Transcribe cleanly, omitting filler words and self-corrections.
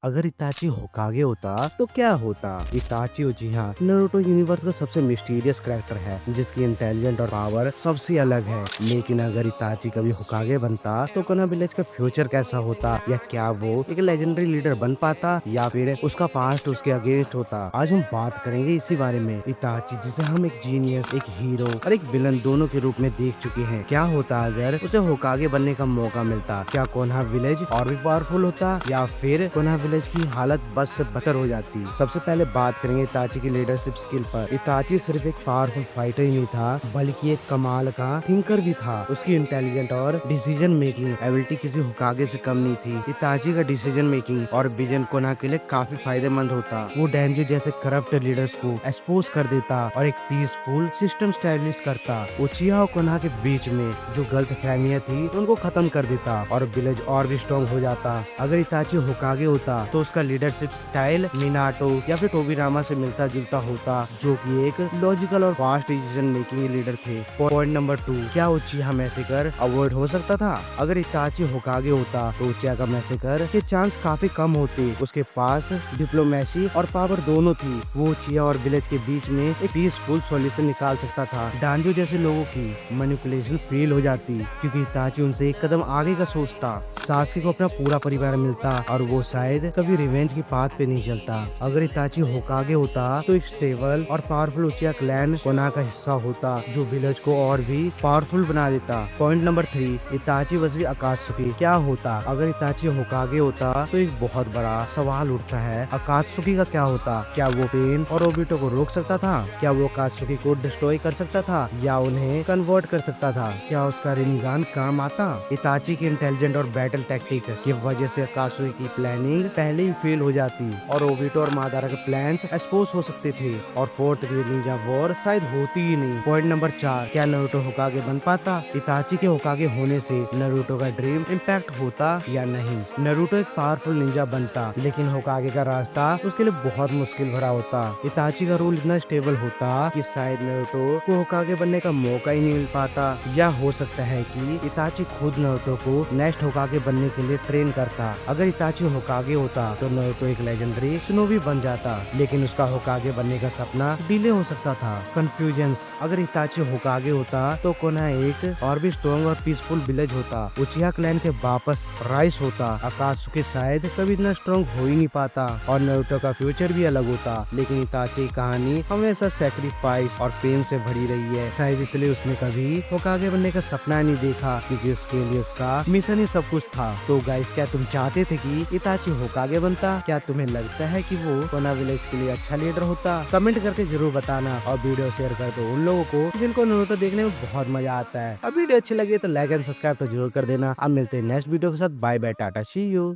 अगर इताची होकागे होता तो क्या होता। इताची उचिहा नारुतो यूनिवर्स का सबसे मिस्टीरियस कैरेक्टर है जिसकी इंटेलिजेंट और पावर सबसे अलग है। लेकिन अगर इताची कभी होकागे बनता तो कोना विलेज का फ्यूचर कैसा होता, या क्या वो एक लेजेंडरी लीडर बन पाता, या फिर उसका पास्ट उसके अगेंस्ट होता। आज हम बात करेंगे इसी बारे में। इताची जिसे हम एक जीनियस, एक हीरो और एक विलन दोनों के रूप में देख चुके हैं, क्या होता अगर उसे होकागे बनने का मौका मिलता। क्या कोनहा विलेज और भी पावरफुल होता, या फिर कोनहा विलेज की हालत बस से बदतर हो जाती। सबसे पहले बात करेंगे इताची की लीडरशिप स्किल पर। इताची सिर्फ एक पावरफुल फाइटर ही नहीं था, बल्कि एक कमाल का थिंकर भी था। उसकी इंटेलिजेंट और डिसीजन मेकिंग एबिलिटी किसी होकागे से कम नहीं थी। इताची का डिसीजन मेकिंग और विजन कोनहा के लिए काफी फायदेमंद होता। वो डेंजो जैसे करप्ट लीडर्स को एक्सपोज कर देता और एक पीसफुल सिस्टम स्टैब्लिश करता। उचिहा और कोनहा के बीच में जो गलत फहमियां थी उनको खत्म कर देता और विलेज और भी स्ट्रॉन्ग हो जाता। अगर इताची होकागे होता तो उसका लीडरशिप स्टाइल मिनाटो या फिर टोबिरामा से मिलता जुलता होता, जो कि एक लॉजिकल और फास्ट डिसीजन मेकिंग लीडर थे। पॉइंट नंबर 2, क्या उचिहा मैसेकर अवॉइड हो सकता था। अगर इताची होकागे होता तो उचिहा का मैसेकर के चांस काफी कम होते। उसके पास डिप्लोमेसी और पावर दोनों थी। वो उचिहा और विलेज के बीच में एक पीसफुल सॉल्यूशन निकाल सकता था। डांजो जैसे लोगों की मैनिपुलेशन फेल हो जाती क्योंकि इताची उनसे एक कदम आगे का सोचता। सास्के को अपना पूरा परिवार मिलता और वो शायद कभी रिवेंज की पाथ पे नहीं चलता। अगर इताची होकागे होता तो एक स्टेबल और पावरफुल उचिहा क्लैन कोनहा का हिस्सा होता, जो विलेज को और भी पावरफुल बना देता। पॉइंट नंबर 3, इताची वर्सेस अकात्सुकी क्या होता। अगर इताची होकागे होता तो एक बहुत बड़ा सवाल उठता है, अकात्सुकी का क्या होता। क्या वो पेन और ओबिटो को रोक सकता था। क्या वो अकात्सुकी को डिस्ट्रॉय कर सकता था या उन्हें कन्वर्ट कर सकता था। क्या उसका रिनिगान काम आता। इताची के इंटेलिजेंट और बैटल टैक्टिक की वजह से अकात्सुकी की प्लानिंग पहले ही फेल हो जाती और ओबिटो और मादारा के प्लान्स एक्सपोज हो सकते थे और फोर्थ ग्रेट निंजा वॉर शायद होती ही नहीं। पॉइंट नंबर 4, क्या नारुतो होकागे बन पाता। इताची के होकागे होने से नारुतो का ड्रीम इम्पैक्ट होता या नहीं। नारुतो एक पावरफुल निंजा बनता, लेकिन होकागे का रास्ता उसके लिए बहुत मुश्किल भरा होता। इताची का रूल इतना स्टेबल होता कि शायद नारुतो को होकागे बनने का मौका ही नहीं मिल पाता, या हो सकता है कि इताची खुद नारुतो को नेक्स्ट होकागे बनने के लिए ट्रेन करता। अगर इताची होकागे होता तो नारुतो एक लेजेंडरी शिनोबी बन जाता, लेकिन उसका होकागे बनने का सपना डिले हो सकता था। कंफ्यूजन्स, अगर इताची होकागे होता तो कोनहा एक और भी स्ट्रॉन्ग और पीसफुल विलेज होता। उचिहा क्लैन के वापस राइस होता। अकात्सुकी शायद कभी इतना स्ट्रॉन्ग हो ही नहीं पाता और नारुतो का फ्यूचर भी अलग होता। लेकिन इताची की कहानी हमेशा सैक्रिफाइस और पेन से भरी रही है, शायद इसलिए उसने कभी होकागे बनने का सपना नहीं देखा, क्योंकि उसके लिए उसका मिशन ही सब कुछ था। तो गाइस, क्या तुम चाहते थे कि इताची होकागे बनता। क्या तुम्हें लगता है कि वो कोनहा विलेज के लिए अच्छा लीडर होता। कमेंट करके जरूर बताना और वीडियो शेयर कर दो उन लोगों को जिनको नारुतो देखने में बहुत मजा आता है। अब वीडियो अच्छी लगी तो लाइक एंड सब्सक्राइब तो जरूर कर देना। अब मिलते हैं नेक्स्ट वीडियो के साथ। Bye bye, tata, see you.